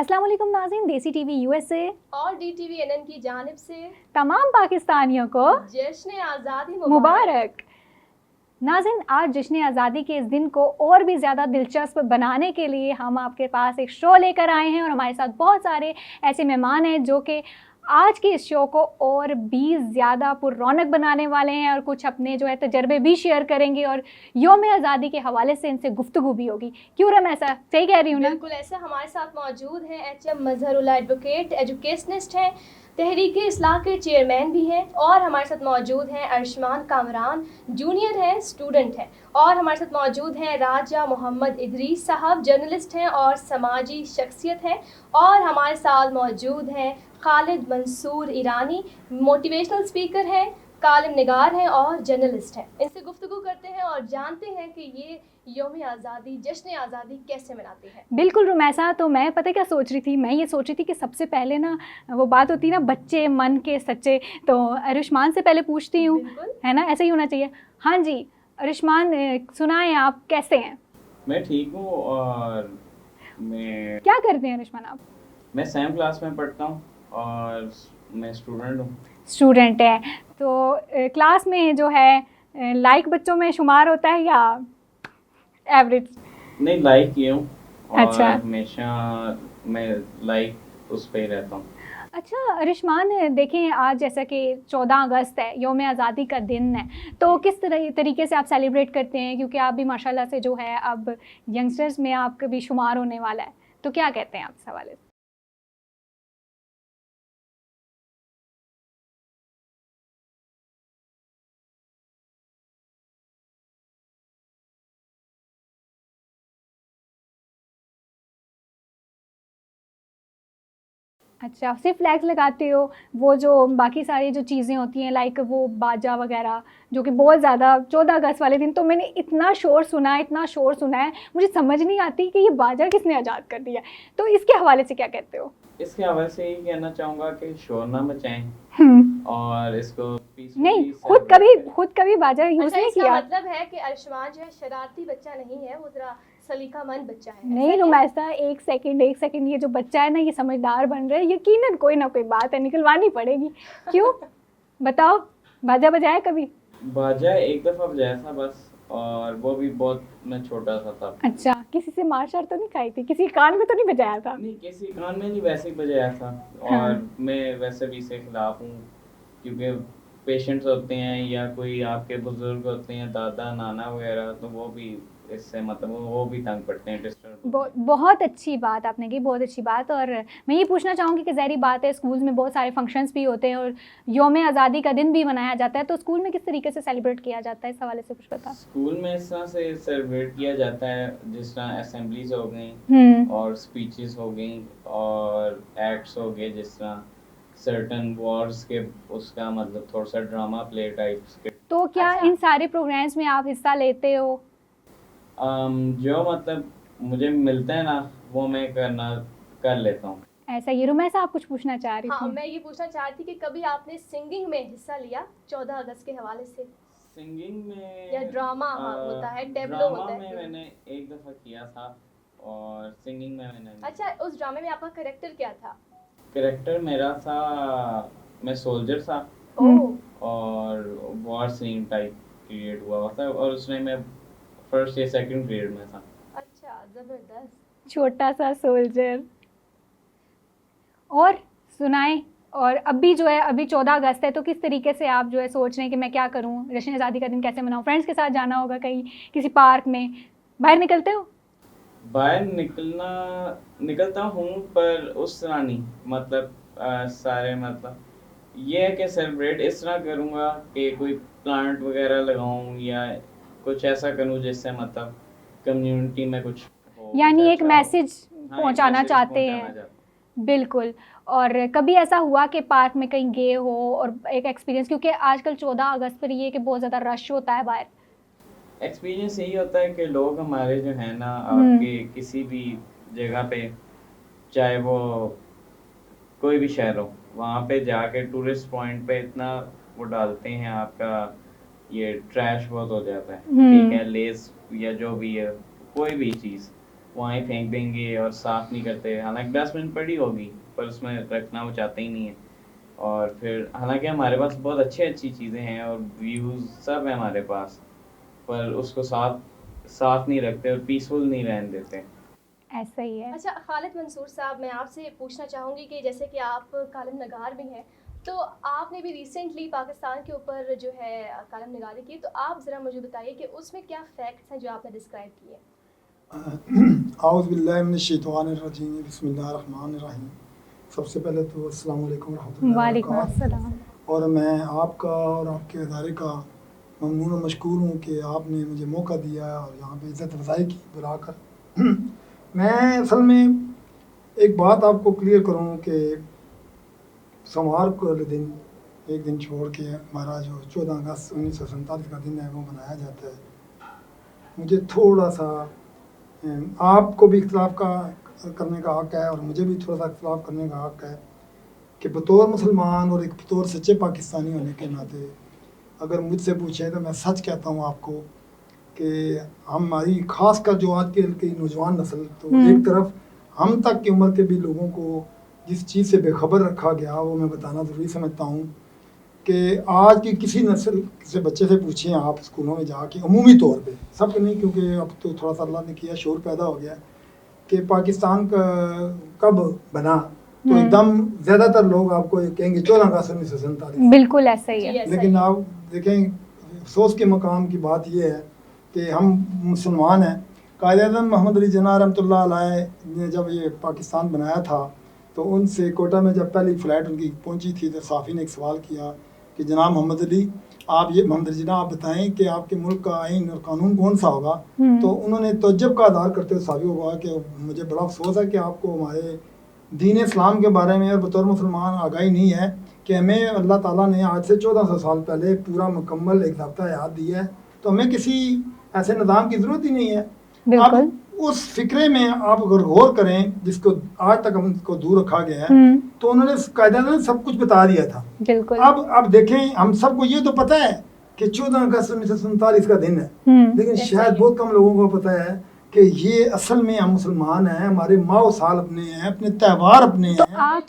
अस्सलाम वालेकुम नाज़रीन, देसी टीवी यूएसए और DTV NN की जानिब से तमाम पाकिस्तानियों को जश्न आज़ादी मुबारक। नाज़रीन, आज जश्न आज़ादी के इस दिन को और भी ज़्यादा दिलचस्प बनाने के लिए हम आपके पास एक शो लेकर आए हैं और हमारे साथ बहुत सारे ऐसे मेहमान हैं जो कि आज के इस शो को और भी ज़्यादा पुररौनक बनाने वाले हैं और कुछ अपने जो है तजर्बे भी शेयर करेंगे और यौम आज़ादी के हवाले से इनसे गुफ्तगू भी होगी। क्यों रम, ऐसा सही कह रही हूँ ना? बिल्कुल ऐसा। हमारे साथ मौजूद हैं HM मजहरुल्लाह एडवोकेट, एजुकेशनिस्ट हैं, तहरीक इस्लाह के चेयरमैन भी हैं, और हमारे साथ मौजूद हैं अरशमान कामरान, जूनियर हैं, स्टूडेंट हैं, और हमारे साथ मौजूद हैं राजा मोहम्मद इदरीस साहब, जर्नलिस्ट हैं और समाजी शख्सियत हैं, और हमारे साथ मौजूद हैं खालिद मंसूर ईरानी, मोटिवेशनल स्पीकर हैं, कालिम निगार हैं और जर्नलिस्ट हैं। इनसे गुफ्तगू करते हैं और जानते हैं कि ये यौम आज़ादी, जश्न आज़ादी कैसे मनाते हैं। बिल्कुल रुमैसा, तो मैं पता क्या सोच रही थी, मैं ये सोच रही थी कि सबसे पहले ना वो बात होती है ना, बच्चे मन के सच्चे, तो अरिशमान से पहले पूछती हूँ, है ना, ऐसा ही होना चाहिए। हाँ जी अरिशमान, सुनाएं आप कैसे हैं? मैं ठीक हूँ। और मैं क्या करते हैं अरिशमान आप? मैं सेम क्लास में पढ़ता हूँ और मैं स्टूडेंट हूँ। स्टूडेंट है तो क्लास में जो है लाइक बच्चों में शुमार होता है या एवरेज? नहीं, लाइक किए हूँ और अच्छा। हमेशा मैं लाइक उस पे ही रहता हूँ। अच्छा अरिशमान, देखें आज जैसा कि 14 अगस्त है, यौम आज़ादी का दिन है, तो किस तरीके से आप सेलिब्रेट करते हैं? क्योंकि आप भी माशाल्लाह से जो है अब यंगस्टर्स में आपका भी शुमार होने वाला है, तो क्या कहते हैं आप इस हवाले से? अच्छा, सिर्फ फ्लैग्स लगाते हो? वो जो बाकी सारी जो चीज़ें होती हैं लाइक वो बाजा वगैरह, जो कि बहुत ज़्यादा 14 अगस्त वाले दिन तो मैंने इतना शोर सुना है, इतना शोर सुना है, मुझे समझ नहीं आती कि ये बाजा किसने आज़ाद कर दिया, तो इसके हवाले से क्या कहते हो? इसके हवाले से यही कहना चाहूँगा कि शोर ना मचाएं और इसको नहीं, पीसफुली खुद कभी बाजा यूज़ अच्छा, नहीं इसका किया। मतलब है कि अरशमान जो है शरारती बच्चा नहीं है, वो जरा सलीकामंद बच्चा है। नहीं रुमैसा, एक सेकंड, ये जो बच्चा है ना ये समझदार बन रहा है, यकीनन कोई ना कोई बात है, निकलवानी पड़ेगी। क्यों बताओ, बाजा बजाया कभी? बाजा एक दफ़ा बजाया था बस, और वो भी बहुत मैं छोटा सा था। अच्छा, किसी से मार शार तो नहीं खाई थी? किसी कान में तो नहीं बजाया था? नहीं, किसी कान में नहीं, वैसे ही बजाया था। हाँ। और मैं वैसे भी इसके खिलाफ हूँ, क्योंकि पेशेंट्स होते हैं या कोई आपके बुजुर्ग होते हैं, दादा नाना वगैरह, तो वो भी इससे मतलब वो भी तंग पड़ते हैं, डिस्टर्ब होते हैं। बहुत अच्छी बात आपने की, बहुत अच्छी बात। और मैं ये पूछना चाहूँगी कि ज़ाहिर बात है स्कूल्स में बहुत सारे फंक्शंस भी होते हैं और यौम आज़ादी का दिन भी मनाया जाता है, तो स्कूल में किस तरीके से सेलिब्रेट किया जाता है, इस हवाले से कुछ बता। स्कूल में इस तरह से सेलिब्रेट किया जाता है जिस तरह असेंबलीज हो गई और स्पीचेस हो गई और एक्ट्स हो गए, जिस तरह सर्टन वॉर्स के, उसका मतलब थोड़ा सा ड्रामा प्ले टाइप्स के। तो क्या अच्छा। इन सारे प्रोग्राम्स में आप हिस्सा लेते हो? जो मतलब मुझे मिलता है ना, वो मैं कर लेता हूँ। ऐसा ही रुमैसा, आप कुछ पूछना चाह रही हाँ, थी? मैं ये पूछना चाह रही थी कि कभी आपने सिंगिंग में हिस्सा लिया 14 अगस्त के हवाले से? सिंगिंग में या ड्रामा होता है, टेबलो ड्रामा होता है। में मैंने एक दफ़ा किया था और सिंगिंग में मैंने नहीं। अच्छा, उस ड्रामे में आपका कैरेक्टर क्या था? कैरेक्टर मेरा था, मैं सोल्जर था ओह। और वॉर सीन टाइप क्रिएट हुआ था, और उसमें मैं फर्स्ट या सेकंड ग्रेड में था। अच्छा, जबरदस्त। छोटा सा सोल्जर। और सुनाएं। और अभी जो है, अभी 14 अगस्त है, तो किस तरीके से आप जो है सोच रहे हैं कि मैं क्या करूं, जश्न आज़ादी का दिन कैसे मनाऊं? फ्रेंड्स के साथ जाना होगा कहीं, किसी पार्क में, बाहर निकलते हो? बाहर निकलता हूँ, पर उस तरह नहीं, मतलब सारे मतलब ये है कि सेलिब्रेट इस तरह करूँगा कि कोई प्लांट वगैरह लगाऊं या कुछ ऐसा करूँ जिससे मतलब कम्युनिटी में कुछ हो, यानी कुछ एक अच्छा हो। मैसेज हाँ, एक पहुंचाना मैसेज चाहते पहुंचाना हैं। चाहता हूँ। बिल्कुल। और कभी ऐसा हुआ कि पार्क में कहीं गए हो और एक एक्सपीरियंस, क्योंकि आजकल 14 अगस्त पर ये कि बहुत ज़्यादा रश होता है बाहर। एक्सपीरियंस यही होता है कि लोग हमारे जो है ना, आपके किसी भी जगह पे, चाहे वो कोई भी शहर हो, वहाँ पे जाके टूरिस्ट पॉइंट पे इतना वो डालते हैं, आपका ये ट्रैश बहुत हो जाता है। ठीक है, लेस या जो भी है, कोई भी चीज़, वहाँ ही फेंक देंगे और साफ़ नहीं करते। हालांकि डस्टबिन पड़ी होगी पर उसमें रखना वो चाहते ही नहीं है। और फिर हालांकि हमारे पास बहुत अच्छी चीज़ें हैं और व्यूज़ सब है हमारे पास, पर उसको साफ नहीं रखते और पीसफुल नहीं रहने देते। ऐसा ही है। अच्छा खालिद मंसूर साहब, मैं आपसे पूछना चाहूँगी कि जैसे कि आप कालम नगार भी हैं, तो आपने भी रिसेंटली पाकिस्तान के ऊपर जो है कालम नगारी की, तो आप ज़रा मुझे बताइए कि उसमें क्या फैक्ट्स हैं जो आपने डिस्क्राइब किए। आउज़ु बिल्लाहि मिनश शैतानिर रजीम, बिस्मिल्लाहिर्रहमानिर रहीम। सबसे पहले तो अस्सलाम वालेकुम रहमतुल्लाहि वालेकुम व बरकातहू। अस्सलाम। और मैं आपका और आपके अदारे का ममनून और मशकूर हूँ कि आपने मुझे मौका दिया और यहाँ पे इज़्ज़त अफ़ज़ाई की बुलाकर। मैं असल में एक बात आपको क्लियर करूँ कि सोमवार को वाले दिन एक दिन छोड़ के हमारा जो 14 अगस्त 1947 का दिन है वो मनाया जाता है। मुझे थोड़ा सा आपको भी इख्तिलाफ का करने का हक़ है और मुझे भी थोड़ा सा इख्तिलाफ करने का हक़ है कि बतौर मुसलमान और एक बतौर सच्चे पाकिस्तानी होने के नाते अगर मुझसे पूछें तो मैं सच कहता हूँ आपको कि हमारी ख़ास कर जो आज की नौजवान नस्ल, तो एक तरफ हम तक की उम्र के भी लोगों को जिस चीज़ से बेखबर रखा गया वो मैं बताना ज़रूरी समझता हूँ कि आज की किसी नस्ल से बच्चे से पूछें आप स्कूलों में जाके, अमूमी तौर पे सब नहीं, क्योंकि अब तो थोड़ा सा अल्लाह ने किया शोर पैदा हो गया कि पाकिस्तान का कब बना, तो एकदम ज़्यादातर लोग आपको कहेंगे 14 अगस्त 1947। बिल्कुल ऐसा ही है। लेकिन आप देखें अफसोस के मकाम की बात यह है कि हम मुसलमान हैं। कायद-ए-आज़म मोहम्मद अली जिन्ना रहमतुल्लाह अलैह ने जब ये पाकिस्तान बनाया था तो उनसे कोटा में जब पहली फ़्लाइट उनकी पहुंची थी तो साफ़ी ने एक सवाल किया कि जनाब मोहम्मद अली, आप ये मोहम्मद अली जिन्ना आप बताएं कि आपके मुल्क का आइन और कानून कौन सा होगा। तो उन्होंने तअज्जुब का आधार करते हुए साफ़ी को कहा कि मुझे बड़ा अफसोस है कि आपको हमारे दीन इस्लाम के बारे में और बतौर मुसलमान आगाही नहीं है कि हमें अल्लाह ताला ने आज से 1400 साल पहले पूरा मुकम्मल एक ज़ाब्ता याद दिया है, तो हमें किसी ऐसे निज़ाम की ज़रूरत ही नहीं है। अब उस फिक्रे में आप अगर गौर करें जिसको आज तक हमको दूर रखा गया है, तो उन्होंने कायदा ने सब कुछ बता दिया था। बिल्कुल। अब देखें, हम सबको ये तो पता है कि 14 अगस्त 1947 का दिन है, लेकिन शायद बहुत कम लोगों को पता है कि ये असल में हम मुसलमान हैं, हमारे माओ साल अपने हैं, अपने त्यौहार अपने तो हैं। आप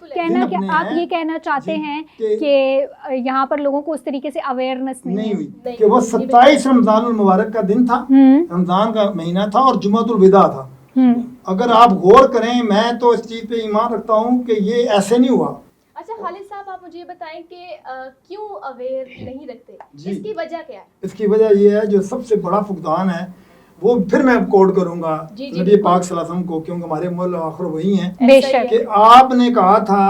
ये कहना चाहते हैं कि यहाँ पर लोगों को उस तरीके से अवेयरनेस नहीं हुई कि वो 27 रमज़ानुल मुबारक का दिन था, रमज़ान का महीना था और जुमातुल विदा था। अगर आप गौर करें, मैं तो इस चीज़ पे ईमान रखता हूँ कि ये ऐसे नहीं हुआ। अच्छा खालिद साहब, आप मुझे बताएं कि क्यों अवेयर नहीं रखते, इसकी वजह क्या है? इसकी वजह ये है, जो सबसे बड़ा फुकदान है वो फिर मैं कोड करूंगा नबी पाक सल्लल्लाहु अलैहि वसल्लम को, क्योंकि हमारे मौला आखिर वही हैं कि आपने कहा था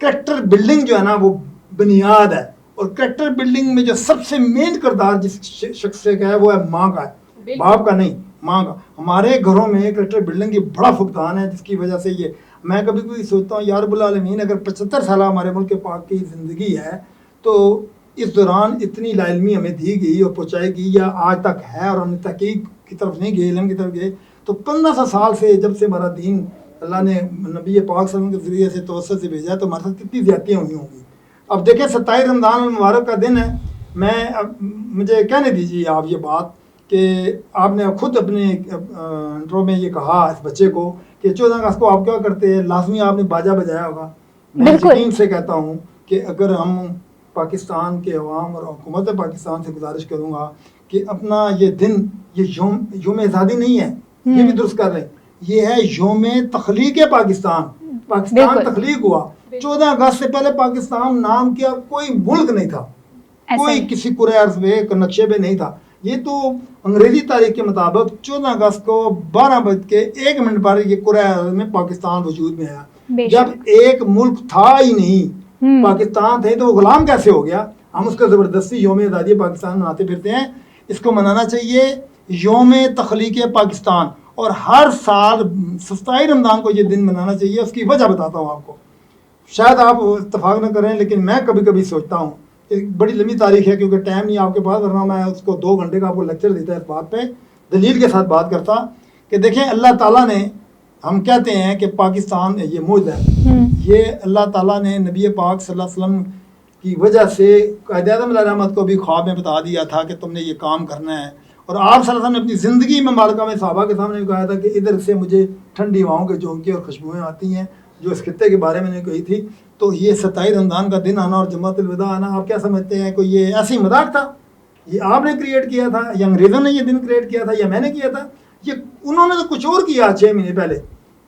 कैरेक्टर बिल्डिंग जो है ना वो बुनियाद है, और कैरेक्टर बिल्डिंग में जो सबसे मेन किरदार जिस शख्स से का है वो है माँ का है, बाप का नहीं, माँ का। हमारे घरों में कैरेक्टर बिल्डिंग की बड़ा फुकदान है, जिसकी वजह से ये मैं कभी कभी सोचता हूँ या रब्बुल आलमीन अगर 75 साल हमारे मुल्क के पाक की ज़िंदगी है तो इस दौरान इतनी लाइल्मी हमें दी गई और पहुँचाई गई या आज तक है और हमने तहकीक की तरफ नहीं गए, इल्म की तरफ गए, तो 1500 साल से जब से हमारा दीन अल्लाह ने नबी पाक सल्लल्लाहु अलैहि वसल्लम के ज़रिए से तवस्सुत से भेजा तो हमारे साथ कितनी ज़्यादतियाँ हुई होंगी। अब देखें 27 रमज़ान मुबारक का दिन है, मैं अब मुझे कहने दीजिए आप ये बात कि आपने खुद अपने इंट्रो में ये कहा इस बच्चे को कि 14 अगस्त को आप क्या करते हैं, लाजमी आपने बाजा बजाया होगा। मैं यकीन से कहता हूँ कि अगर हम पाकिस्तान के अवाम और हुकूमत पाकिस्तान से गुजारिश करूँगा कि अपना ये दिन, ये योम आज़ादी नहीं है, ये भी दुरुस्त कर रहे हैं, ये है योम तख्लीक पाकिस्तान। पाकिस्तान तख्लीक हुआ 14 अगस्त से पहले पाकिस्तान नाम का कोई मुल्क नहीं था, कोई किसी कुरे अर्ज़ पे नक्शे पे नहीं था। ये तो अंग्रेजी तारीख के मुताबिक 14 अगस्त को 12:01 पर ये कुरे अर्ज़ में पाकिस्तान वजूद में आया। जब एक मुल्क था ही नहीं, पाकिस्तान थे, तो वो गुलाम कैसे हो गया? हम उसका ज़बरदस्ती योम आज़ादी पाकिस्तान मनाते फिरते हैं। इसको मनाना चाहिए योम तख्लीक पाकिस्तान, और हर साल 27 रमज़ान को ये दिन मनाना चाहिए। उसकी वजह बताता हूँ आपको, शायद आप इत्तेफाक न करें, लेकिन मैं कभी कभी सोचता हूँ, एक बड़ी लंबी तारीख है क्योंकि टाइम नहीं आपके पास, वरना मैं उसको 2 घंटे का आपको लेक्चर देता है इस बात पे, दलील के साथ बात करता कि देखें अल्लाह ताला ने, हम कहते हैं कि पाकिस्तान ये मौज है, ये अल्लाह ताला ने नबी पाक सल्लल्लाहु अलैहि वसल्लम की वजह से कायद-ए-आज़म अलैहिर्रहमत को भी ख्वाब में बता दिया था कि तुमने ये काम करना है, और आप सल्लल्लाहु अलैहि वसल्लम ने अपनी ज़िंदगी में मुबारका में सहाबा के सामने भी कहा था कि इधर से मुझे ठंडी हवाओं के झोंके और खुशबुएँ आती हैं, जो इस खित्ते के बारे में मैंने कही थी। तो ये 27 रमज़ान का दिन आना और जमातुल विदा आना, आप क्या समझते हैं? कोई ये ऐसी मजाक था? ये आपने क्रिएट किया था या अंग्रेज़ों ने ये दिन क्रिएट किया था या मैंने किया था? ये उन्होंने तो कुछ और किया 6 महीने पहले,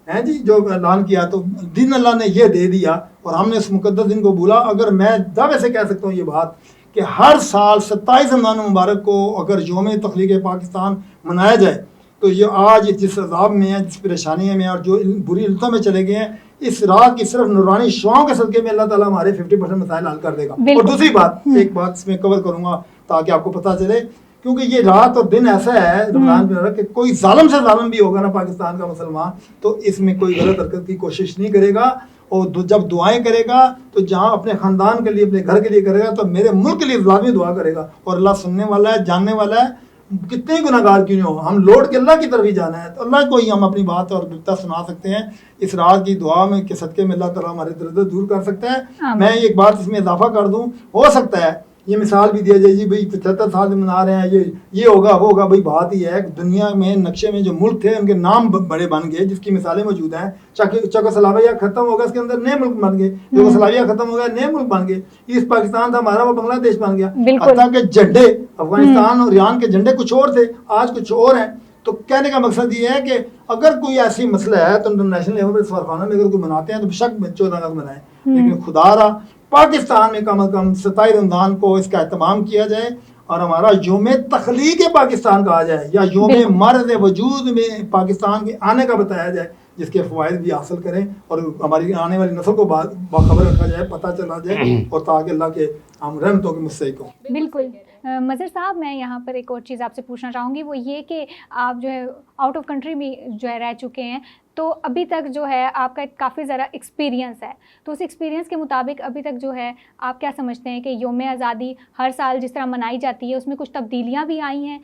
हैं जी, जो ऐलान किया। तो दिन अल्लाह ने ये दे दिया और हमने उस मुक़द्दस दिन को भूला। अगर मैं दावे से कह सकता हूँ ये बात कि हर साल 27 रमज़ान मुबारक को अगर यौम तख्लीक़ पाकिस्तान मनाया जाए तो ये आज जिस अज़ाब में है, जिस परेशानी में और जो बुरी इल्तों में चले गए हैं, इस रात की सिर्फ नूरानी शुआओं के सदक़े में अल्लाह ताला हमारे 50% मसाइल हल कर देगा। और दूसरी बात, एक बात इसमें कवर करूँगा ताकि आपको पता चले, क्योंकि ये रात और दिन ऐसा है रमज़ान में कि कोई जालिम से जालिम भी होगा ना पाकिस्तान का मुसलमान, तो इसमें कोई गलत हरकत की कोशिश नहीं करेगा। और जब दुआएं करेगा तो जहाँ अपने ख़ानदान के लिए, अपने घर के लिए करेगा, तो मेरे मुल्क के लिए लाज़मी दुआ करेगा। और अल्लाह सुनने वाला है, जानने वाला है, कितने ही गुनाहगार क्यों नहीं हो, हम लौट के अल्लाह की तरफ ही जाना है। तो अल्लाह को ही हम अपनी बात और बिपता सुना सकते हैं। इस रात की दुआ में के सदक़े में अल्लाह ताला हमारे दर्द दूर कर सकता है। मैं एक बात इसमें इजाफा कर दूँ, हो सकता है ये मिसाल भी दिया जाए जी भाई 75 साल मना रहे हैं, ये होगा वो होगा। भाई बात ही है, दुनिया में नक्शे में जो मुल्क थे उनके नाम बड़े बन गए, जिसकी मिसालें मौजूद हैं। चेकोस्लोवाकिया खत्म होगा, इसके अंदर नए मुल्क बन गए। यूगोस्लाविया खत्म हो गया, नए मुल्क बन गए। ईस्ट पाकिस्तान था हमारा, वो बांग्लादेश बन गया। हत्ता के झंडे, अफगानिस्तान और ईरान के झंडे कुछ और थे, आज कुछ और हैं। तो कहने का मकसद ये है कि अगर कोई ऐसी मसला है तो इंटरनेशनल लेवल पर सफारखाना में अगर कोई मनाते हैं तो बेशक 14 अगस्त मनाएं, लेकिन खुदारा पाकिस्तान में कम अज़ कम 27 रमज़ान को इसका एहतमाम किया जाए और हमारा यौम तख्लीक़ पाकिस्तान कहा जाए या यौम मर्ज़ वजूद में पाकिस्तान के आने का बताया जाए, जिसके फ़वाइद भी हासिल करें और हमारी आने वाली नस्ल को बाखबर रखा जाए, पता चला जाए, और ताकि अल्लाह के हम रहमतों के मुस्तहिक़ हों। बिल्कुल। मज़हर साहब, मैं यहाँ पर एक और चीज़ आपसे पूछना चाहूँगी, वो ये कि आप जो है आउट ऑफ कंट्री में जो है रह चुके हैं, तो अभी तक जो है आपका काफ़ी ज़्यादा एक्सपीरियंस है, तो उस एक्सपीरियंस के मुताबिक अभी तक जो है आप क्या समझते हैं कि यौम आज़ादी हर साल जिस तरह मनाई जाती है उसमें कुछ तब्दीलियाँ भी आई हैं,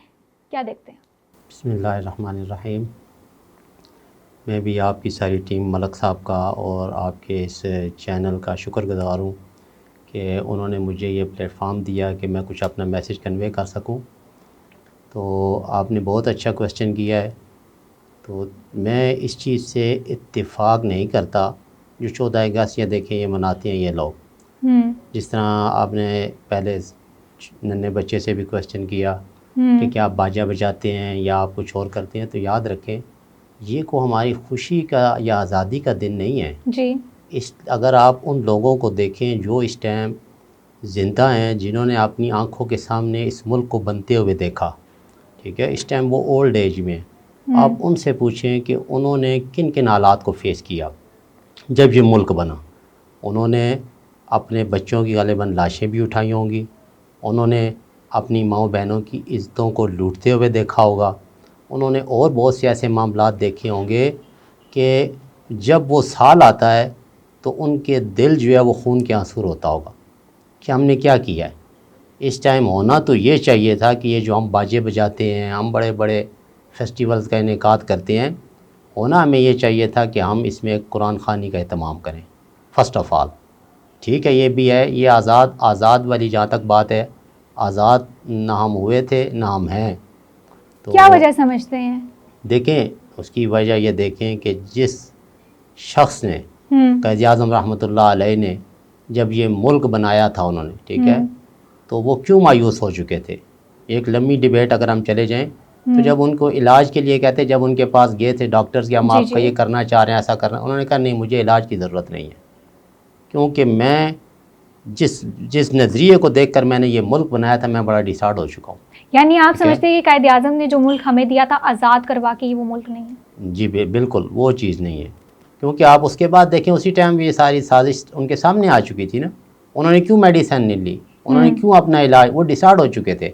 क्या देखते हैं? बिस्मिल्लाहिर्रहमानिर्रहीम। मैं भी आपकी सारी टीम, मलक साहब का और आपके इस चैनल का शुक्रगुज़ार हूँ कि उन्होंने मुझे ये प्लेटफॉर्म दिया कि मैं कुछ अपना मैसेज कन्वे कर सकूं। तो आपने बहुत अच्छा क्वेश्चन किया है। तो मैं इस चीज़ से इत्तेफाक नहीं करता जो 14 अगस्त या देखें ये मनाते हैं ये लोग। जिस तरह आपने पहले नन्हे बच्चे से भी क्वेश्चन किया कि क्या आप बाजा बजाते हैं या आप कुछ और करते हैं, तो याद रखें ये को हमारी खुशी का या आज़ादी का दिन नहीं है जी। अगर आप उन लोगों को देखें जो इस टाइम ज़िंदा हैं, जिन्होंने अपनी आंखों के सामने इस मुल्क को बनते हुए देखा, ठीक है, इस टाइम वो ओल्ड एज में, आप उनसे पूछें कि उन्होंने किन किन हालात को फेस किया जब ये मुल्क बना। उन्होंने अपने बच्चों की गालिबन लाशें भी उठाई होंगी, उन्होंने अपनी माँओं बहनों की इज़्ज़तों को लूटते हुए देखा होगा, उन्होंने और बहुत से ऐसे मामलात देखे होंगे कि जब वो साल आता है तो उनके दिल जो है वो खून के आंसू होता होगा कि हमने क्या किया है। इस टाइम होना तो ये चाहिए था कि ये जो हम बाजे बजाते हैं, हम बड़े बड़े फेस्टिवल्स का इनेकाद करते हैं, होना हमें ये चाहिए था कि हम इसमें कुरान ख़ानी का एहतमाम करें फ़र्स्ट ऑफ़ ऑल। ठीक है, ये भी है, ये आज़ाद वाली जहाँ तक बात है, आज़ाद ना हम हुए थे ना हम हैं। तो क्या वजह समझते हैं? देखें, उसकी वजह ये देखें कि जिस शख्स ने क़ायद आज़म रहमतुल्लाह अलैह ने जब ये मुल्क बनाया था उन्होंने, ठीक है, तो वो क्यों मायूस हो चुके थे। एक लंबी डिबेट अगर हम चले जाएं तो जब उनको इलाज के लिए कहते, जब उनके पास गए थे डॉक्टर्स कि हम आपका ये करना चाह रहे हैं, ऐसा करना, उन्होंने कहा नहीं, मुझे इलाज की ज़रूरत नहीं है, क्योंकि मैं जिस नज़रिए को देखकर मैंने ये मुल्क बनाया था, मैं बड़ा डिसाइड हो चुका हूँ। यानी आप समझते हैं कि क़ायद आज़म ने जो मुल्क हमें दिया था आज़ाद करवा के, वो मुल्क नहीं है? जी बिल्कुल वो चीज़ नहीं है, क्योंकि आप उसके बाद देखें उसी टाइम ये सारी साजिश उनके सामने आ चुकी थी ना। उन्होंने क्यों मेडिसिन नहीं ली, उन्होंने क्यों अपना इलाज, वो डिसाइड हो चुके थे,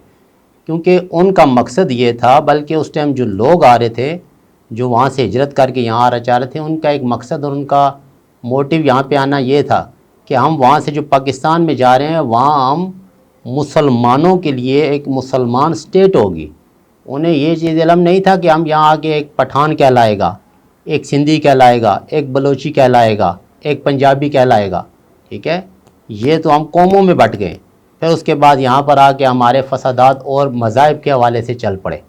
क्योंकि उनका मकसद ये था। बल्कि उस टाइम जो लोग आ रहे थे, जो वहाँ से हिजरत करके यहाँ आना चाह रहे थे, उनका एक मकसद और उनका मोटिव यहाँ पे आना ये था कि हम वहाँ से जो पाकिस्तान में जा रहे हैं, वहाँ हम मुसलमानों के लिए एक मुसलमान स्टेट होगी। उन्हें ये चीज़ इल्म नहीं था कि हम यहाँ आके एक पठान कहलाएगा, एक सिंधी कहलाएगा, एक बलोची कहलाएगा, एक पंजाबी कहलाएगा, ठीक है। ये तो हम कौमों में बट गए। फिर उसके बाद यहाँ पर आके हमारे फसादात और मज़ाहिब के हवाले से चल पड़े।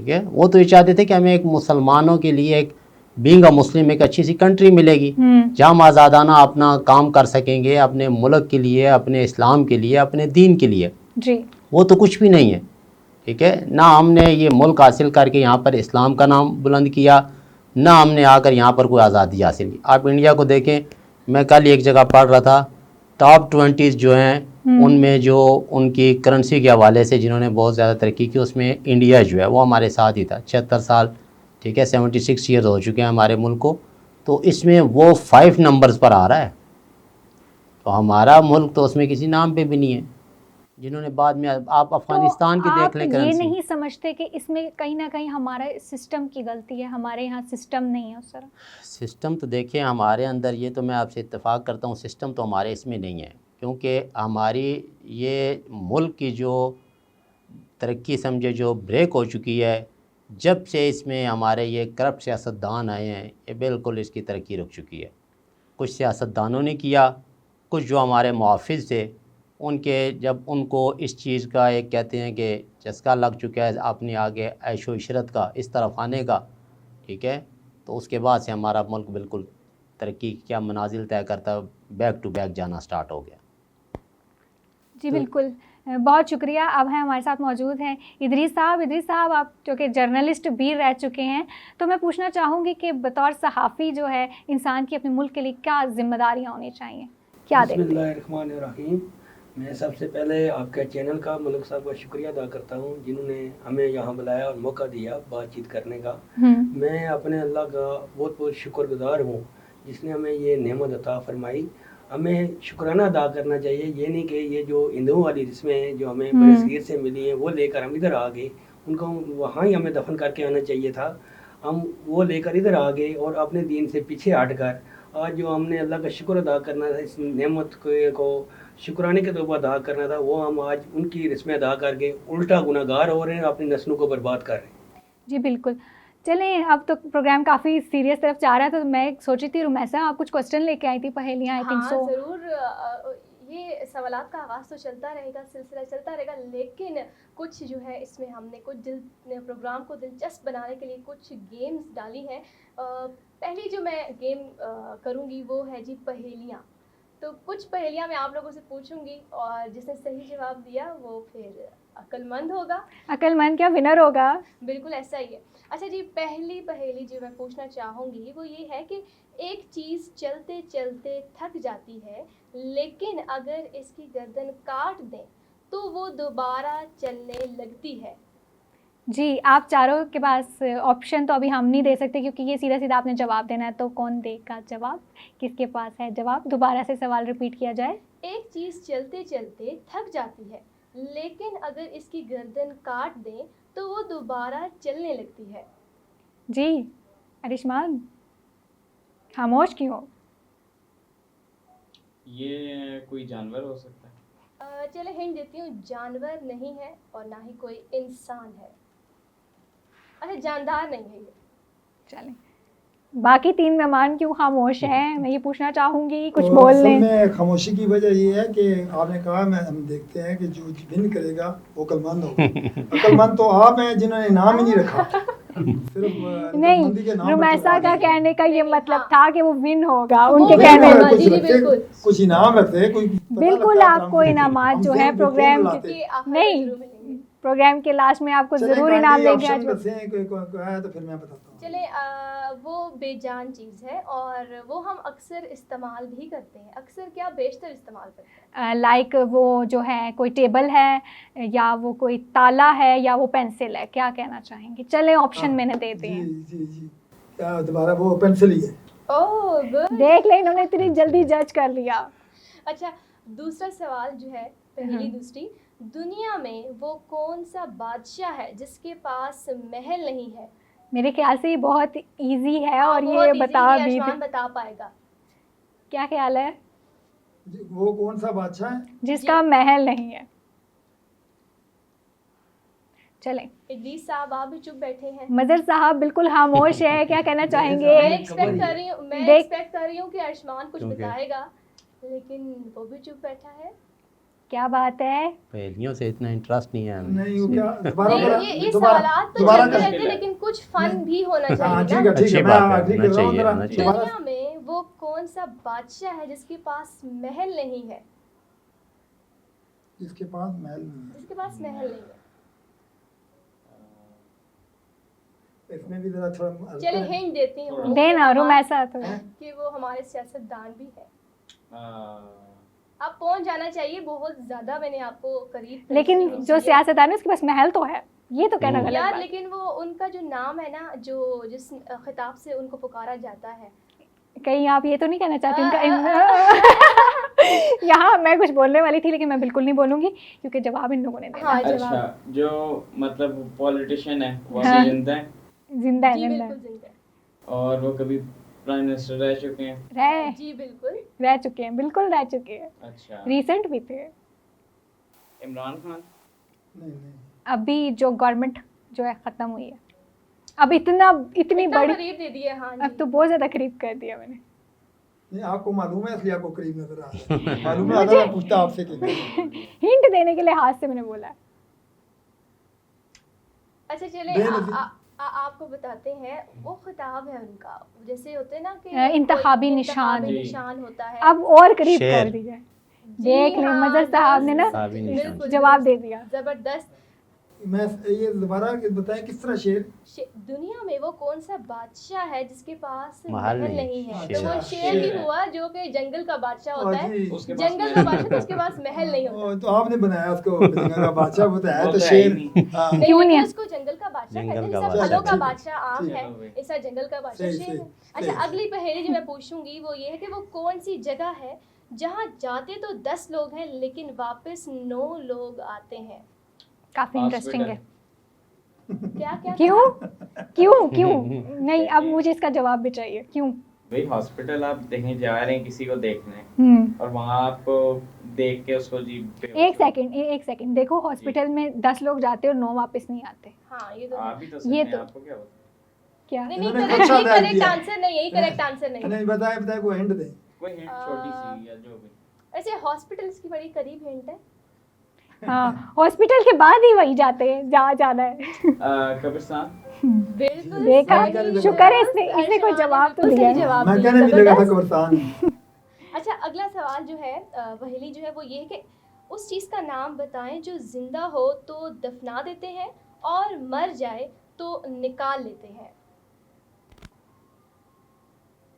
ठीक है। वो तो ये चाहते थे कि हमें एक मुसलमानों के लिए एक बीइंग अ मुस्लिम एक अच्छी सी कंट्री मिलेगी जहाँ हम आज़ादाना अपना काम कर सकेंगे अपने मुल्क के लिए, अपने इस्लाम के लिए, अपने दीन के लिए जी। वो तो कुछ भी नहीं है, ठीक है। ना हमने ये मुल्क हासिल करके यहाँ पर इस्लाम का नाम बुलंद किया, ना हमने आकर यहाँ पर कोई आज़ादी हासिल की। आप इंडिया को देखें, मैं कल एक जगह पढ़ रहा था, टॉप 20 जो हैं उनमें जो उनकी करेंसी के हवाले से जिन्होंने बहुत ज़्यादा तरक्की की उसमें इंडिया जो है वो हमारे साथ ही था। 76 साल, ठीक है, 76 ईयर्स हो चुके हैं हमारे मुल्क को, तो इसमें वो 5 नंबर्स पर आ रहा है। तो हमारा मुल्क तो उसमें किसी नाम पे भी नहीं है। जिन्होंने बाद में आप अफगानिस्तान की देख लें करेंसी। ये नहीं समझते कि इसमें कहीं ना कहीं हमारा सिस्टम की गलती है, हमारे यहाँ सिस्टम नहीं है उस तरह। सिस्टम तो देखिए हमारे अंदर, ये तो मैं आपसे इत्तेफाक करता हूँ, सिस्टम तो हमारे इसमें नहीं है, क्योंकि हमारी ये मुल्क की जो तरक्की समझे जो ब्रेक हो चुकी है, जब से इसमें हमारे ये करप्ट सियासतदान आए हैं, ये बिल्कुल इसकी तरक्की रुक चुकी है। कुछ सियासतदानों ने किया, कुछ जो हमारे मुहाफ़िज़ थे उनके, जब उनको इस चीज़ का एक कहते हैं कि चस्का लग चुका है अपने आगे ऐशो इशरत का, इस तरफ आने का, ठीक है, तो उसके बाद से हमारा मुल्क बिल्कुल तरक्की क्या मनाजिल तय करता, बैक टू बैक जाना स्टार्ट हो गया। जी बिल्कुल, बहुत शुक्रिया। अब हैं हमारे साथ मौजूद हैं इदरीस साहब, आप जो कि जर्नलिस्ट भी रह चुके हैं, तो मैं पूछना चाहूँगी कि बतौर सहाफ़ी जो है इंसान की अपने मुल्क के लिए क्या ज़िम्मेदारियाँ होनी चाहिए, क्या देखते हैं? बिस्मिल्लाहिर्रहमानिर्रहीम। मैं सबसे पहले आपके चैनल का, मलिक साहब का शुक्रिया अदा करता हूँ जिन्होंने हमें यहाँ बुलाया और मौका दिया बातचीत करने का। मैं अपने अल्लाह का बहुत बहुत शुक्रगुजार हूँ जिसने हमें ये नेमत अता फरमाई। हमें शुक्राना अदा करना चाहिए, ये नहीं कि ये जो हिंदुओं वाली रस्में हैं जो हमें बरसगीर से मिली हैं वो लेकर हम इधर आ गए, उनको वहाँ ही हमें दफन करके आना चाहिए था। हम वो लेकर इधर आ गए और अपने दीन से पीछे हट कर आज जो हमने अल्लाह का शुक्र अदा करना था, इस नेमत को शुक्राने के तौर पर अदा करना था, वो हम आज उनकी रस्में अदा करके उल्टा गुनाहगार हो रहे हैं, अपनी नस्लों को बर्बाद कर रहे हैं। जी बिल्कुल। चलें, अब तो प्रोग्राम काफ़ी सीरियस तरफ जा रहा है, तो मैं सोची थी रुमैसा आप कुछ क्वेश्चन लेके आई थी, पहेलियाँ आई थिंक सो। ज़रूर, ये सवालात का आगाज़ तो चलता रहेगा, सिलसिला चलता रहेगा, लेकिन कुछ जो है इसमें हमने कुछ प्रोग्राम को दिलचस्प बनाने के लिए कुछ गेम्स डाली हैं। पहली जो मैं गेम करूँगी वो है जी पहेलियाँ। तो कुछ पहेलियाँ मैं आप लोगों से पूछूंगी और जिसने सही जवाब दिया वो फिर अक्लमंद होगा। अक्लमंद क्या विनर होगा? बिल्कुल ऐसा ही है। अच्छा जी, पहली पहेली जो मैं पूछना चाहूँगी वो ये है कि एक चीज़ चलते चलते थक जाती है, लेकिन अगर इसकी गर्दन काट दें तो वो दोबारा चलने लगती है। जी, आप चारों के पास ऑप्शन तो अभी हम नहीं दे सकते क्योंकि ये सीधा सीधा आपने जवाब देना है, तो कौन देगा जवाब, किसके पास है जवाब? दोबारा से सवाल रिपीट किया जाए। एक चीज़ चलते चलते थक जाती है, लेकिन अगर इसकी गर्दन काट दें तो वो दोबारा चलने लगती है। जी अरिशमान, खामोश क्यों? ये कोई जानवर हो सकता है? चले हिंट देती हूँ, जानवर नहीं है और ना ही कोई इंसान है। अच्छा, जानदार नहीं है ये। चलें, बाकी तीन मेहमान क्यों खामोश हैं, मैं ये पूछना चाहूँगी, कुछ तो बोल असल लें। में खामोशी की वजह ये है कि आपने कहा, हम देखते हैं कि जो विन करेगा वो अक्लमंद होगा। अक्लमंद तो आप हैं जिन्होंने नाम ही नहीं रखा। सिर्फ नहीं, रुमैसा का कहने का ये मतलब था कि वो विन होगा, वो उनके विन कहने होगा, में। जी, बिल्कुल। कुछ इनाम रखते हैं, कोई बिल्कुल आपको इनामात जो है प्रोग्राम कि आखिर नहीं, जरूर मिलेंगे। प्रोग्राम के लास्ट में आपको जरूर इनाम देंगे आज। तो फिर मैं बताता हूँ। चले, वो बेजान चीज़ है और वो हम अक्सर इस्तेमाल भी करते हैं। अक्सर क्या, बेशतर इस्तेमाल करते हैं। लाइक वो जो है कोई टेबल है या वो कोई ताला है या वो पेंसिल है, क्या कहना चाहेंगे? चले ऑप्शन मैंने दे दिए हैं। जी क्या दोबारा वो पेंसिल ही है। ओह गुड, देख ले, इन्होंने इतनी जल्दी जज कर लिया। अच्छा, दूसरा सवाल जो है, पहली दूसरी, दुनिया में वो कौन सा बादशाह है जिसके पास महल नहीं है? मेरे ख्याल से ये बहुत इजी है और बहुत ये easy बता है, भी आसमान बता पाएगा। क्या ख्याल है? वो कौन सा बादशाह है जिसका महल नहीं है? चलें, इदरीस साहब आप भी चुप बैठे हैं। मजर साहब बिल्कुल खामोश है, क्या कहना चाहेंगे? मैं एक्सपेक्ट कर रही हूँ कि अर्शमान कुछ Okay. बताएगा, लेकिन वो भी चुप बैठा है। क्या बात है, पहेलियों से इतना इंटरेस्ट नहीं है हमें। नहीं वो क्या ये सवालात तो चलते रहते हैं, लेकिन कुछ फन भी होना हाँ चाहिए ठीक ना। है ठीक अच्छी है, मैं बात है, आखिरी होना कर रहा हूँ चाहिए, जरा होना चाहिए। दोबारा। दुनिया में वो कौन सा बादशाह है जिसके पास महल नहीं है? जिसके पास महल नहीं है, जिसके पास महल नहीं है। इसमें भी जरा थोड़ा चले हिंट देती हूँ देना रूम ऐसा तो कि वो हमारे सियासतदान भी है। आ, आप पहुंच जाना चाहिए, बहुत ज्यादा मैंने आपको करीब लेकिन जो सियासतदान है उसके पास महल तो है, ये तो कहना गलत यार, बात। लेकिन वो उनका जो नाम है ना, जो जिस खिताब से उनको पुकारा जाता है। कहीं आप ये तो नहीं कहना चाहती उनका यहाँ मैं कुछ बोलने वाली थी लेकिन मैं बिल्कुल नहीं बोलूंगी क्योंकि जवाब इन लोगों ने दिया। हाँ, अच्छा, जो मतलब पॉलिटिशियन है वो हाँ। अभी जिंदा है जिंदा है, जी जिंदा बिल्कुल है। जिंदा है। और वो कभी प्राइम मिनिस्टर रह चुके हैं। जी बिल्कुल। रह चुके हैं, बिल्कुल रह चुके हैं, अच्छा, रिसेंट भी थे। इमरान खान। नहीं अभी जो गवर्नमेंट जो है खत्म हुई है, अब इतनी बड़ी, करीब दे दिए। हाँ जी। अब तो बहुत ज्यादा करीब कर दिया मैंने। नहीं आपको मालूम है इसलिए आपको करीब नजर आ रहा है, मालूम है आता मैं पूछता आपसे कि हिंट देने के लिए हाथ से मैंने बोला। अच्छा चले बेनज़ीर। आपको बताते हैं, वो खिताब है उनका, जैसे होते हैं ना कि इंतखाबी कोई निशान। इंतखाबी निशान होता है। अब और करीब शेर। कर दिया। जी देख ले, हाँ, मजर साहब ने ना इंतखाबी निशान। बिल्कुल, जवाब दे दिया। जबरदस्त। मैं ये दोबारा बताएं किस तरह शेर। दुनिया में वो कौन सा बादशाह है जिसके पास महल महल नहीं, नहीं है? शेर। तो वो अच्छा, शेर ही शेर है। हुआ जो कि जंगल का बादशाह होता है। जी। उसके पास जंगल का बादशाह, तो उसके पास महल नहीं होता। तो आपने बनाया उसको जंगल का बादशाह, वो तो है वो तो तो है शेर। ही नहीं। हाँ नहीं, क्यों नहीं लेकिन है? उसको जंगल का बादशाह जंगल कहते का हैं। जैसा बादशाह। फलों का ठीक है, बादशाह आम ठीक है, है। ऐसा जंगल का बादशाह सही, शेर सही, है। अच्छा, सही। अगली पहेली जो मैं पूछूंगी वो ये है कि वो कौन सी जगह है जहाँ जाते तो 10 लोग हैं लेकिन वापस 9 लोग आते हैं? काफी इंटरेस्टिंग है। क्या क्या क्यों क्यों क्यों नहीं, अब मुझे इसका जवाब भी चाहिए, क्यों? भाई हॉस्पिटल आप देखने जा रहे हैं किसी को देखने, और वहाँ आपको देख के उसको जी एक सेकंड देखो, हॉस्पिटल में 10 लोग जाते और 9 वापस नहीं आते। हाँ, ये तो आप भी तो ये सही तो- हैं, आपको क्या होता क्या? नहीं इन्होंने करेक्ट अच्छा बयान करेक्ट दिया। आंसर नहीं, यही करेक्ट आंसर नहीं। नहीं बताए कोई हिंट दे। कोई हिंट छोटी सी या जो भी। ऐसे हॉस्पिटल्स की बड़ी करीब हिंट है। हाँ, हॉस्पिटल के बाद ही वही जाते हैं जहाँ जाना है। कब्रिस्तान। बिल्कुल देखा, सही शुक्र है जवाब। इसने कोई जवाब तो बिल्कुल दिया। सही जवाब मैं दिया, कहने भी लगा था जबरदस्त। कब्रिस्तान। अच्छा, अगला सवाल जो है पहेली जो है वो ये है कि उस चीज़ का नाम बताएं जो जिंदा हो तो दफना देते हैं और मर जाए तो निकाल लेते हैं।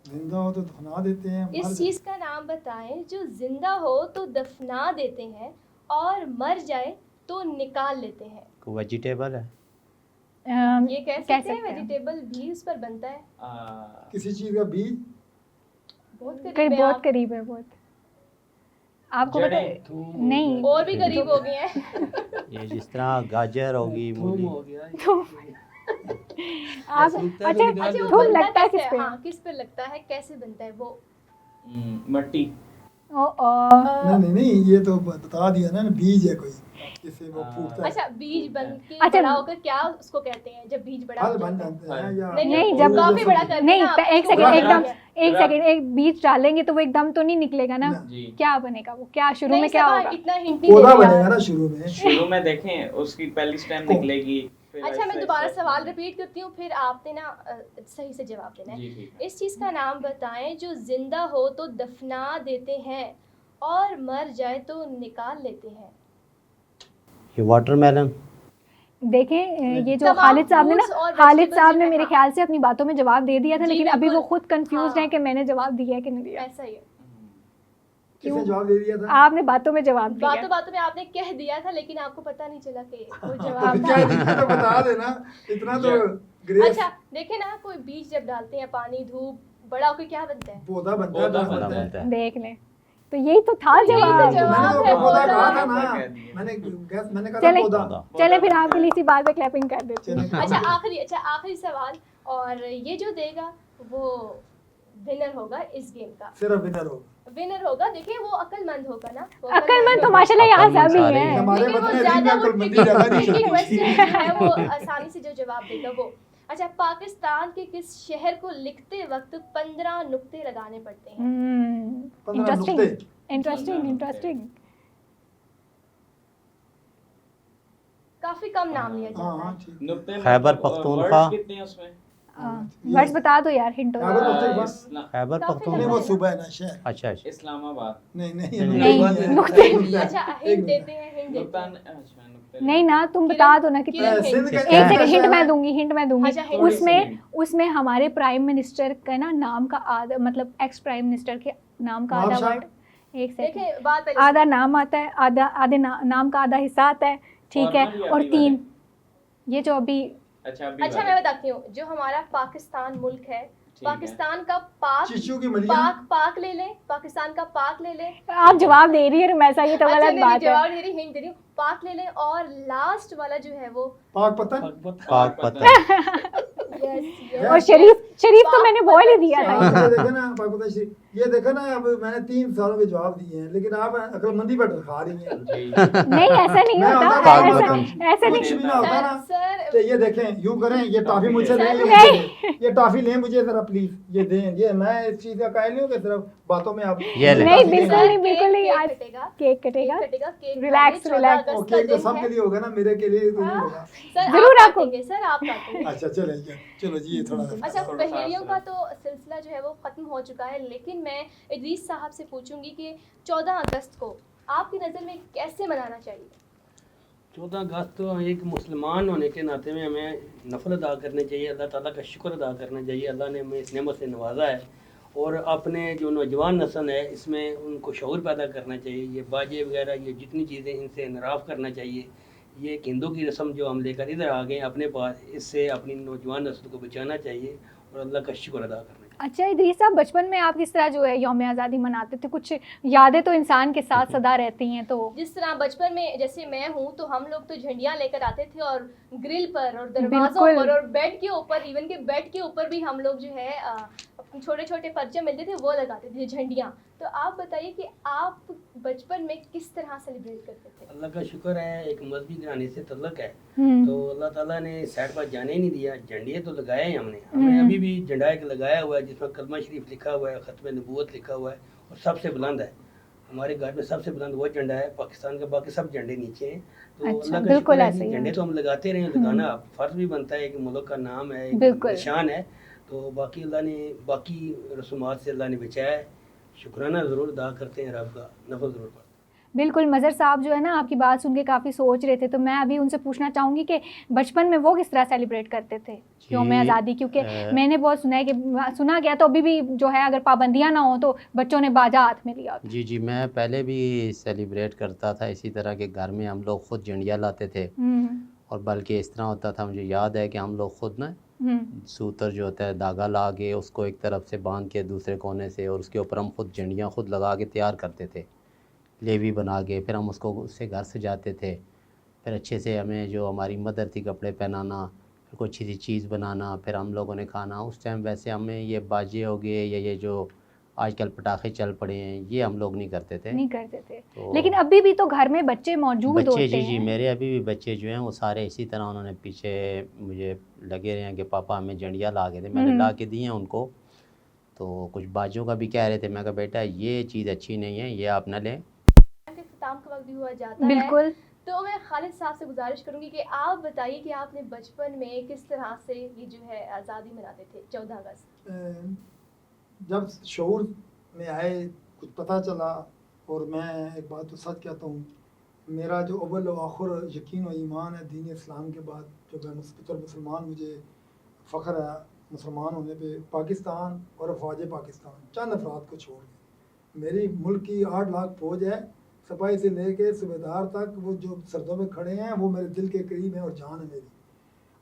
जिंदा हो तो दफना देते हैं, मर इस चीज़ का नाम बताएं जो जिंदा हो तो दफना देते हैं और मर जाए तो निकाल लेते हैं। कोई वेजिटेबल है? ये कह सकते हैं वेजिटेबल भी उस पर बनता है। किसी चीज का बीज। बहुत करीब करीब, है बहुत आप। करीब है, बहुत। आपको पता है? थूम नहीं। और भी करीब हो गए हैं। ये जिस तरह गाजर होगी, थूम मूली। हो गया। आप सूखता है तो अच्छा, निकाल अच्छा, वो धूप बनता लगता है कैसे किस पे? हाँ, किस पे लगता है, कैसे बनता है वो? मट्टी। नहीं ये तो बता दिया ना, बीज है कोई जिससे वो फूटता है। अच्छा, बीज बन के अच्छा, बड़ा होकर क्या उसको कहते हैं जब बीज बड़ा फल हो बन जाता है? जाते हैं या नहीं, वो जब काफी बड़ा करते हैं नहीं, ना, आप एक उसको सेकंड बड़ा एकदम, करते एक सेकंड, एक बीज डालेंगे तो वो एकदम तो नहीं निकलेगा ना। जी। क्या बनेगा वो? क्या शुरू नहीं, में क्या सबा, होगा? इतना हिंट नहीं पौधा दे रही बनेगा यार। ना शुरू में। शुरू में देखें उसकी पहली स्टेम निकलेगी। फिर अच्छा, मैं ऐसे- दोबारा ऐसे- सवाल रिपीट करती हूँ, फिर आपने ना सही से जवाब देना है। जी ठीक है। इस चीज का नाम बताएं जो जिंदा हो तो दफना देते हैं और मर जाए तो निकाल लेते हैं। ये वाटरमेलन। देखें, ये जो तमाम खालिद साहब ने fruits और ना, खालिद vegetables साहब जो ने है, मेरे हाँ। ख्याल से अपनी बातों में जवाब दे दिया था, जी, लेकिन अभी वो बिल्कुल। खुद कंफ्यूज हाँ। है कि मैंने जवाब दिया है कि नहीं दिया। ऐसा ही है। किसने जवाब दे दिया था? आपने बातों में जवाब दिया। बातों बातों में आपने कह दिया था, लेकिन आपको पता नहीं चला कि वो तो जवाब फिर क्या था। दिक्कत है, बता देना इतना तो ग्रेस। अच्छा, देखे ना, कोई बीज जब डालते हैं, पानी धूप बड़ा होकर क्या बनता है? पौधा बनता पौधा है, पौधा बनता है। बनता है। देख ले, तो यही तो था यही तो जवाब। जवाब मैंने है, तो पौधा पौधा। कहा था ना, कह दिया। मैंने कहा था चले पौधा। चले फिर आपके लिए इसी बात पे क्लैपिंग कर देते हैं। चले। अच्छा, आखिरी सवाल, और ये जो देगा वो विनर होगा इस गेम का। सिर्फ विनर हो। विनर होगा, देखिए वो अक्लमंद होगा ना। वो अक्लमंद तो माशाल्लाह यहाँ अक्लमंद सभी सारे हैं। हैं। हमारे लेकिन वो बचने ज्यादा दी वो अक्लमंदी ज्यादा नहीं tricky चलती। question है, वो आसानी से जो जवाब देगा वो। अच्छा, पाकिस्तान के किस शहर को लिखते वक्त 15 नुक्ते लगाने पड़ते हैं? 15 इंटरेस्टिंग, नुक्ते। Interesting, interesting. काफी कम नाम लिया जाता है। नुक्ते खैबर पख्तूनख्वा कितने हैं उसमें? वर्ड्स बता दो यार, हिंट दो। खैबर पख्तूनख्वा नहीं वो सुबह है ना शहर। अच्छा अच्छा इस्लामाबाद। नहीं नहीं नहीं, नुक्ते। अच्छा हिंट देते हैं, हिंट देते हैं। अच्छा नुक्ते नहीं ना, तुम बता दो ना कितने। किरण सिंध हिंट। का एक सेकंड, हिंट मैं शहर है। दूंगी। अच्छा, हिंट उसमें उसमें हमारे प्राइम मिनिस्टर का ना नाम का आधा, मतलब एक्स प्राइम मिनिस्टर के नाम का आधा नवाब शाह। वर्ड, एक सेकंड, देखिए बात पहले आधा नाम आता है, आधे नाम का आधा हिस्सा आता है, ठीक है, Formal या और अभी 3 वाले? ये जो अभी अच्छा अभी अच्छा मैं बताती हूँ, जो हमारा पाकिस्तान मुल्क है, ठीक है। पाकिस्तान का पाक, शिशु की मलिया। पाक ले लें, पाकिस्तान का पाक ले लें। आप जवाब दे रही है रुमैसा, ये तो अच्छा गलत नहीं, बात है। जवाब दे रही, हिंट दे रही हूँ, पाक ले लें और लास्ट वाला जो है वो पाक पतन। पाक पता यस और शरीफ तो मैंने बोल ही दिया था। ये देखा ना पाक पतन शरीफ, ये देखा ना, अब मैंने 3 सालों के जवाब दिए हैं, लेकिन आप अक्लमंदी पर खा रही हैं। नहीं ऐसा नहीं मैं होता, होता ना, ऐसा कुछ नहीं। भी ना होता ना। सर तो ये देखें, यूं करें, ये टॉफी मुझसे लें, नहीं। ये टॉफी लें मुझे जरा प्लीज, ये दें। ये मैं इस चीज का कायल नहीं हूँ कि सिर्फ बातों में आप ये ले। नहीं, टॉफी दें। बिल्कुल नहीं, बिल्कुल नहीं। आज कटेगा, केक कटेगा, कटेगा, केक Relax, खाएंगे, 14 relax। अगस्त वो का केक तो दिन सबके है। लिए होगा ना, मेरे के लिए तो नहीं होगा। सर जरूर आप आपको- काटेंगे, सर आप काटेंगे। अच्छा चलो जी, ये थोड़ा अच्छा थोड़ा सा पहेलियों का आसान। तो सिलसिला जो है वो ख़त्म हो चुका है, लेकिन मैं इदरीस साहब से पूछूंगी कि 14 अगस्त को आपकी नज़र में कैसे मनाना चाहिए? 14 अगस्त तो एक मुसलमान होने के नाते में हमें नफल अदा करनी चाहिए, अल्लाह ताला का शुक्र अदा करना चाहिए। अल्लाह ने हमें इस नेमत से नवाजा है, और अपने जो नौजवान नस्ल है इसमें उनको शऊर पैदा करना चाहिए। ये बाजे वगैरह, ये जितनी चीज़ें, इनसे इनराफ करना चाहिए। ये एक हिंदू की रस्म जो हम लेकर इधर आ गए अपने पास, इससे अपनी नौजवान नस्ल को बचाना चाहिए और अल्लाह का शुक्र अदा करना चाहिए। अच्छा इदरीस साहब, बचपन में आप किस तरह जो है यौम आज़ादी मनाते थे? कुछ यादें तो इंसान के साथ सदा रहती हैं, तो जिस तरह बचपन में, जैसे मैं हूँ, तो हम लोग तो झंडियाँ लेकर आते थे और ग्रिल पर और दरवाज़ों बिल्कुल। पर और बेड के ऊपर, इवन के बेड के ऊपर भी हम लोग जो है छोटे छोटे पर्चे मिलते थे वो लगाते थे झंडियाँ। तो आप बताइए कि आप बचपन में किस तरह सेलिब्रेट करते थे? अल्लाह का शुक्र है, एक मजहबी घराने से तल्लुक़ है, हम्म, तो अल्लाह ताला ने साइड पर जाने ही नहीं दिया। झंडियाँ तो लगाए हैं हमने अभी भी झंडा एक लगाया हुआ है जिसमें कलमा शरीफ लिखा हुआ है, ख़त्म नबूवत लिखा हुआ है, और सबसे बुलंद है हमारे घर में, सबसे बुलंद वो झंडा है पाकिस्तान का, बाकी सब झंडे नीचे हैं। तो अच्छा, अल्लाह का बिल्कुल शुक्र है ऐसे कि ही है। झंडे तो हम लगाते रहे, लगाना फ़र्ज भी बनता है, कि मुल्क का नाम है, एक बिल्कुल। निशान है। तो बाकी अल्लाह ने, बाकी रसूमात से अल्लाह ने बचाया है, शुक्राना ज़रूर अदा करते हैं रब का, नफल ज़रूर पढ़ते हैं। बिल्कुल। मज़र साहब जो है ना, आपकी बात सुन के काफ़ी सोच रहे थे, तो मैं अभी उनसे पूछना चाहूँगी कि बचपन में वो किस तरह सेलिब्रेट करते थे यौम आज़ादी? क्योंकि मैंने बहुत सुना है कि सुना गया, तो अभी भी जो है अगर पाबंदियाँ ना हो तो बच्चों ने बाजा हाथ में लिया। जी मैं पहले भी सेलिब्रेट करता था इसी तरह के। घर में हम लोग ख़ुद झंडियाँ लाते थे, और बल्कि इस तरह होता था, मुझे याद है कि हम लोग ख़ुद ना सूतर जो होता है धागा ला के उसको एक तरफ से बांध के दूसरे कोने से, और उसके ऊपर हम खुद झंडियाँ खुद लगा के तैयार करते थे, लेवी बना के। फिर हम उसको उससे घर सजाते थे। फिर अच्छे से हमें जो हमारी मदर थी कपड़े पहनाना, फिर कोई अच्छी सी चीज़ बनाना, फिर हम लोगों ने खाना। उस टाइम वैसे हमें ये बाजे हो गए या ये जो आजकल पटाखे चल पड़े हैं, ये हम लोग नहीं करते थे। तो लेकिन अभी भी तो घर में बच्चे मौजूद होते जी हैं। मेरे अभी भी बच्चे जो हैं वो सारे इसी तरह उन्होंने पीछे मुझे लगे रहे हैं कि पापा हमें झंडियाँ ला के दे। मैंने ला के दी हैं उनको। तो कुछ बाजों का भी कह रहे थे, मैं कहा बेटा ये चीज़ अच्छी नहीं है, ये आप न लें। इख्तिताम का वक्त भी हुआ जाता है। बिल्कुल। तो मैं खालिद साहब से गुजारिश करूंगी कि आप बताइए कि आपने बचपन में किस तरह से ये जो है आज़ादी मनाते थे 14 अगस्त? जब शऊर में आए, कुछ पता चला, और मैं एक बात तो सच कहता हूँ, मेरा जो अव्वल व आखिर यकीन और ईमान है दीन इस्लाम के बाद, जो मैं मुसलमान, मुझे फ़ख्र है मुसलमान होने पे। पाकिस्तान और अफवाज पाकिस्तान चंद अफराद को छोड़ के, मेरी मुल्क की 8 लाख फ़ौज है, सिपाही से लेके सूबेदार तक, वो जो सरदों में खड़े हैं वो मेरे दिल के करीब हैं और जान है मेरी।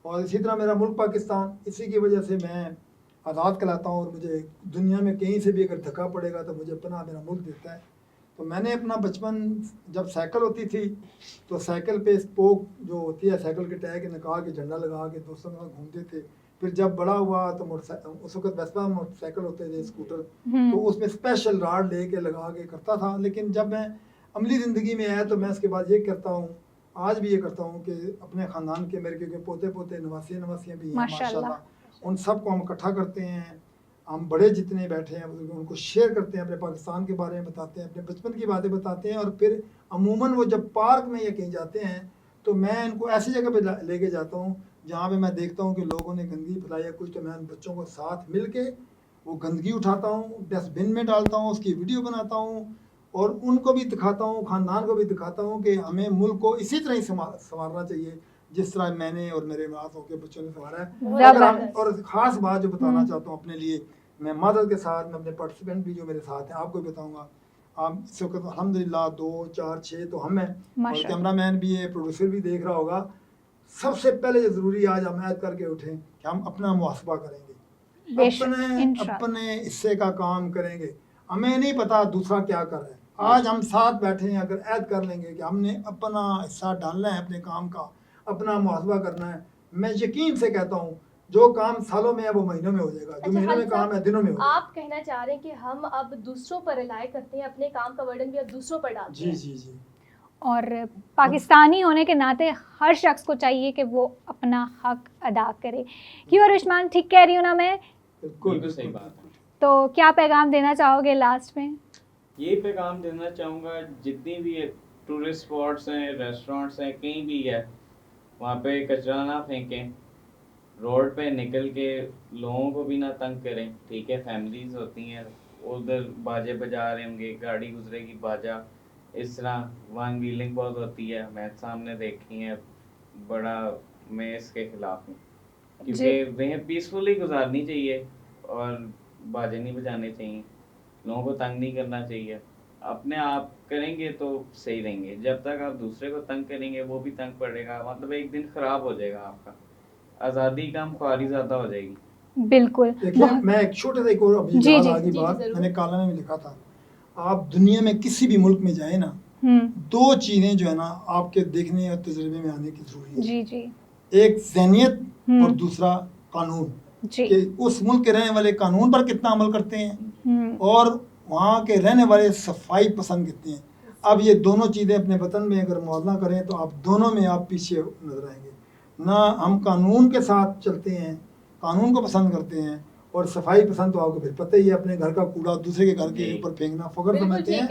और इसी तरह मेरा मुल्क पाकिस्तान, इसी की वजह से मैं आज़ाद कहलाता हूँ, और मुझे दुनिया में कहीं से भी अगर धक्का पड़ेगा तो मुझे पनाह मेरा मुल्क देता है। तो मैंने अपना बचपन, जब साइकिल होती थी तो साइकिल पे स्पोक जो होती है, साइकिल के टायर के निकाल के झंडा लगा के दोस्तों के साथ घूमते थे। फिर जब बड़ा हुआ तो उस वक्त वेस्पा मोटरसाइकिल होते थे, स्कूटर, तो उसमें स्पेशल राड ले के लगा के करता था। लेकिन जब मैं अमली ज़िंदगी में आया तो मैं इसके बाद ये करता हूँ, आज भी ये करता हूँ कि अपने ख़ानदान के, मेरे क्योंकि पोते पोते नवासियाँ भी हैं माशाल्लाह, उन सब को हम इकट्ठा करते हैं। हम बड़े जितने बैठे हैं उनको शेयर करते हैं, अपने पाकिस्तान के बारे में बताते हैं, अपने बचपन की बातें बताते हैं। और फिर अमूमन वो जब पार्क में या कहीं जाते हैं तो मैं इनको ऐसी जगह पे लेके जाता हूँ जहाँ पे मैं देखता हूँ कि लोगों ने गंदगी फैलाई है कुछ, तो मैं उन बच्चों को साथ मिल के वो गंदगी उठाता हूँ, डस्टबिन में डालता हूँ, उसकी वीडियो बनाता हूँ और उनको भी दिखाता हूँ, ख़ानदान को भी दिखाता हूँ कि हमें मुल्क को इसी तरह ही संवारना चाहिए जिस तरह मैंने और मेरे बात होकर बच्चों ने संवारा है। और ख़ास बात जो बताना चाहता हूँ अपने लिए, मैं मादर के साथ, मैं अपने पार्टिसिपेंट भी जो मेरे साथ हैं आपको भी बताऊँगा। आप इस वक्त अल्हम्दुलिल्लाह 2 4 6 तो हम हैं और कैमरा मैन भी है, प्रोड्यूसर भी देख रहा होगा। सबसे पहले ज़रूरी आज हम ऐद करके उठें कि हम अपना मुहासबा करेंगे, अपने हिस्से का काम करेंगे। हमें नहीं पता दूसरा क्या कर रहा है, आज हम साथ बैठे हैं, अगर ऐद कर लेंगे कि हमने अपना हिस्सा डालना है अपने काम का, अपना मुहासबा करना है, मैं यकीन से कहता हूँ जो काम सालों में है वो महीनों में हो जाएगा, जो महीनों में काम है दिनों में हो जाएगा। आप कहना चाह रहे हैं कि हम अब दूसरों पर रिलाय करते हैं, अपने काम का बर्डन भी अब दूसरों पर डालते हैं। जी जी जी। और पाकिस्तानी होने के नाते हर शख्स को चाहिए कि वो अपना हक अदा करे। क्यों अरुष्मान, ठीक कह रही हूँ ना मैं? बिल्कुल सही बात है। तो क्या पैगाम देना चाहोगे लास्ट में? ये पैगाम देना चाहूँगा, जितनी भी टूरिस्ट स्पॉट्स हैं, रेस्टोरेंट्स हैं, कहीं भी है, वहाँ पे कचरा ना फेंकें, रोड पे निकल के लोगों को भी ना तंग करें, ठीक है। फैमिलीज होती हैं, उधर बाजे बजा रहे होंगे, गाड़ी गुजरेगी बाजा, इस तरह वन व्हीलिंग बहुत होती है, मैं सामने देखी है, बड़ा मैं इसके खिलाफ हूँ, क्योंकि वह पीसफुली गुजारनी चाहिए और बाजे नहीं बजाने चाहिए, लोगों को तंग नहीं करना चाहिए। अपने आप करेंगे तो सही रहेंगे, जब तक आप दूसरे को तंग करेंगे वो भी तंग पड़ेगा, मतलब एक दिन खराब हो जाएगा आपका, आज़ादी का ख्वारी ज़्यादा हो जाएगी। बिल्कुल। देखिए मैं एक छोटे से एक और अभी जी, आगे बात मैंने कालम में लिखा था, आप दुनिया में किसी भी मुल्क में जाए ना, 2 चीज़ें जो है ना आपके देखने और तजुर्बे में आने की जरूरी है। जी जी। एक ज़हनियत और दूसरा कानून, कि उस मुल्क के रहने वाले कानून पर कितना अमल करते हैं और वहाँ के रहने वाले सफाई पसंद कितने हैं। अब ये दोनों चीज़ें अपने वतन में अगर मुआवजा करें तो आप दोनों में आप पीछे नजर आएंगे। ना हम कानून के साथ चलते हैं, कानून को पसंद करते हैं, और सफाई पसंद तो आपको फिर पता ही है, अपने घर का कूड़ा दूसरे के घर के ऊपर फेंकना फख्र समझते हैं।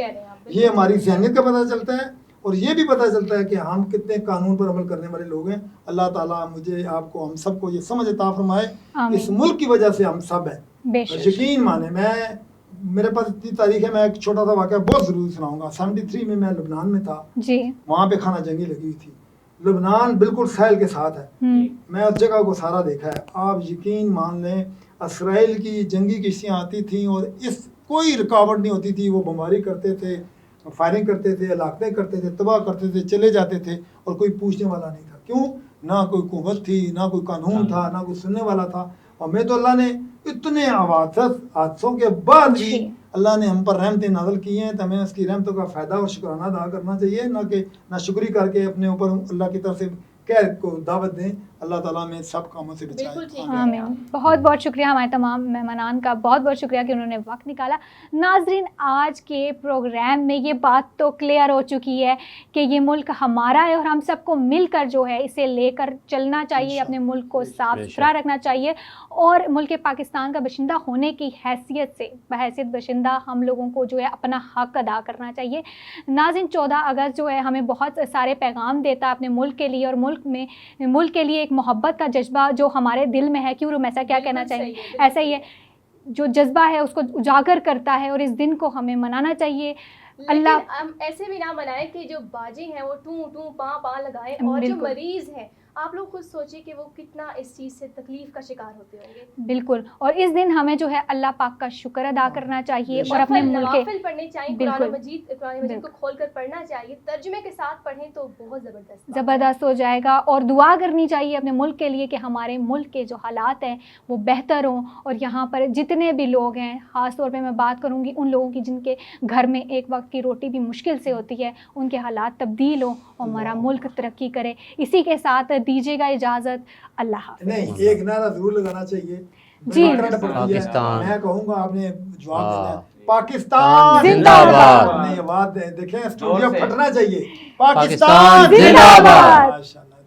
ये हमारी ज़हनियत का पता चलता है और ये भी पता चलता है कि हम कितने कानून पर अमल करने वाले लोग हैं। अल्लाह ताला मुझे, आपको, हम सबको ये समझ अता फरमाए, इस मुल्क की वजह से हम सब हैं। यकीन माने, मैं मेरे पास इतनी तारीख है, मैं एक छोटा सा वाक़या बहुत ज़रूरी सुनाऊंगा। 73 में मैं लुबनान में था जी, वहाँ पे खाना जंगी लगी हुई थी। लुबनान बिल्कुल साहिल के साथ है, मैं उस जगह को सारा देखा है। आप यकीन मान लें, इसराइल की जंगी किश्तियाँ आती थी और इस कोई रुकावट नहीं होती थी, वो बमबारी करते थे, फायरिंग करते थे, इलाके करते थे, तबाह करते थे, चले जाते थे और कोई पूछने वाला नहीं था। क्यों? ना कोई हुकूमत थी, ना कोई कानून था, ना कोई सुनने वाला था। और मैं तो अल्लाह ने इतने हादसों के बाद भी अल्लाह ने हम पर रहमतें नाज़िल की हैं, तो हमें उसकी रहमतों का फ़ायदा और शुक्राना अदा करना चाहिए, ना कि नाशुक्री करके अपने ऊपर अल्लाह की तरफ से खैर को दावत दें। अल्लाह ताला में सब कामों से बचाए। आमीन। बहुत बहुत शुक्रिया हमारे तमाम मेहमानान का, बहुत बहुत शुक्रिया कि उन्होंने वक्त निकाला। नाजरीन, आज के प्रोग्राम में ये बात तो क्लियर हो चुकी है कि ये मुल्क हमारा है और हम सबको मिलकर जो है इसे लेकर चलना चाहिए, अपने मुल्क को साफ़ सुथरा रखना चाहिए और मुल्क पाकिस्तान का बाशिंदा होने की हैसियत से, बहैसियत बाशिंदा हम लोगों को जो है अपना हक अदा करना चाहिए। नाज़रीन, 14 अगस्त जो है हमें बहुत सारे पैगाम देता है अपने मुल्क के लिए और मुल्क के लिए एक मोहब्बत का जज्बा जो हमारे दिल में है। क्यों रुमैसा, क्या कहना चाहिए? ऐसा ही है, जो जज्बा है उसको उजागर करता है और इस दिन को हमें मनाना चाहिए। अल्लाह हम ऐसे भी ना मनाए कि जो बाजी हैं वो टू टू पा पा लगाए, और जो मरीज़ हैं आप लोग खुद सोचिए कि वो कितना इस चीज़ से तकलीफ का शिकार होते होंगे। बिल्कुल, और इस दिन हमें जो है अल्लाह पाक का शुक्र अदा करना चाहिए और अपने मुल्क के पढ़ने चाहिए, कुरान मजीद को खोलकर पढ़ना चाहिए, तर्जुमे के साथ पढ़ें तो बहुत ज़बरदस्त हो जाएगा। और दुआ करनी चाहिए अपने मुल्क के लिए कि हमारे मुल्क के जो हालात हैं वो बेहतर हों और यहाँ पर जितने भी लोग हैं, ख़ास तौर पे मैं बात करूँगी उन लोगों की जिनके घर में एक वक्त की रोटी भी मुश्किल से होती है, उनके हालात तब्दील हों और हमारा मुल्क तरक्की करे। इसी के साथ दीजिएगा इजाज़त, अल्लाह हाफ़िज़। नहीं, एक नारा ज़रूर लगाना चाहिए जी, पाकिस्तान। मैं कहूँगा, आपने जवाब देना है, पाकिस्तान जिंदाबाद। नहीं, आवाज़ देखें, स्टूडियो फटना चाहिए, पाकिस्तान जिंदाबाद।